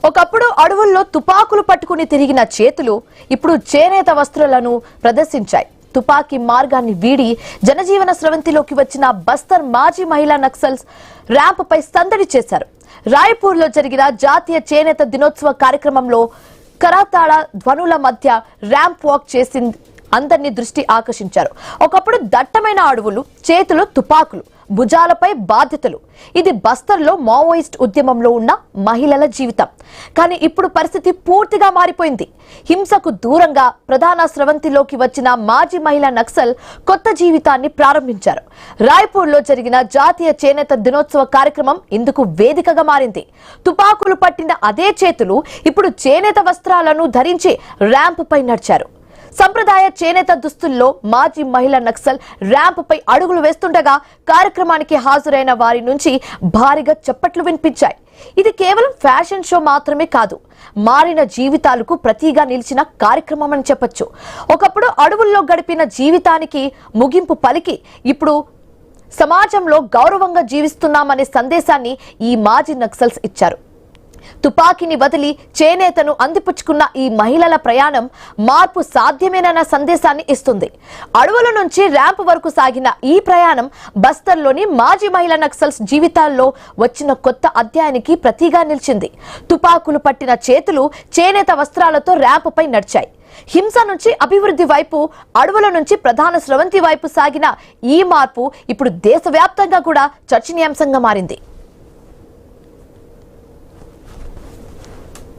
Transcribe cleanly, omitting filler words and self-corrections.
ఒకప్పుడు అడవుల్లో తుపాకులు పట్టుకుని తిరిగిన చేతులు ఇప్పుడు చేనేత వస్త్రాలను ప్రదర్శించాయి. తుపాకీ మార్గాన్ని వీడి జనజీవన స్రవంతిలోకి వచ్చిన బస్తర్ మాజీ మహిళా నక్సల్స్ ర్యాంప్ పై సందడి చేశారు. రాయ్పూర్ లో జరిగిన జాతీయ చేనేత దినోత్సవ కార్యక్రమంలో కరాతాళ ధ్వనుల మధ్య ర్యాంప్ వాక్ చేసింది అందరినీ దృష్టి ఆకర్షించారు. ఒకప్పుడు దట్టమైన అడవులు, చేతులు తుపాకులు, భుజాలపై బాధ్యతలు. ఇది బస్తర్లో మావోయిస్ట్ ఉద్యమంలో ఉన్న మహిళల జీవితం. కానీ ఇప్పుడు పరిస్థితి పూర్తిగా మారిపోయింది. హింసకు దూరంగా ప్రధాన స్రవంతిలోకి వచ్చిన మాజీ మహిళా నక్సల్ కొత్త జీవితాన్ని ప్రారంభించారు. రాయ్పూర్లో జరిగిన జాతీయ చేనేత దినోత్సవ కార్యక్రమం ఇందుకు వేదికగా మారింది. తుపాకులు పట్టిన అదే చేతులు ఇప్పుడు చేనేత వస్త్రాలను ధరించి ర్యాంప్ పై నడిచారు. సంప్రదాయ చేనేత దుస్తుల్లో మాజీ మహిళా నక్సల్ ర్యాంప్ పై అడుగులు వేస్తుండగా కార్యక్రమానికి హాజరైన వారి నుంచి భారీగా చప్పట్లు వినిపించాయి. ఇది కేవలం ఫ్యాషన్ షో మాత్రమే కాదు, మారిన జీవితాలకు ప్రతిగా నిలిచిన కార్యక్రమం అని చెప్పొచ్చు. ఒకప్పుడు అడవుల్లో గడిపిన జీవితానికి ముగింపు పలికి ఇప్పుడు సమాజంలో గౌరవంగా జీవిస్తున్నామనే సందేశాన్ని ఈ మాజీ నక్సల్స్ ఇచ్చారు. తుపాకీని వదిలి చేనేతను అందిపుచ్చుకున్న ఈ మహిళల ప్రయాణం మార్పు సాధ్యమేనన్న సందేశాన్ని ఇస్తుంది. అడవుల నుంచి ర్యాంప్ వరకు సాగిన ఈ ప్రయాణం బస్తర్లోని మాజీ మహిళా నక్సల్స్ జీవితాల్లో వచ్చిన కొత్త అధ్యాయానికి ప్రతిగా నిలిచింది. తుపాకులు పట్టిన చేతులు చేనేత వస్త్రాలతో ర్యాంప్ పై నడిచాయి. హింస నుంచి అభివృద్ధి వైపు, అడవుల నుంచి ప్రధాన స్రవంతి వైపు సాగిన ఈ మార్పు ఇప్పుడు దేశవ్యాప్తంగా కూడా చర్చనీయాంశంగా మారింది.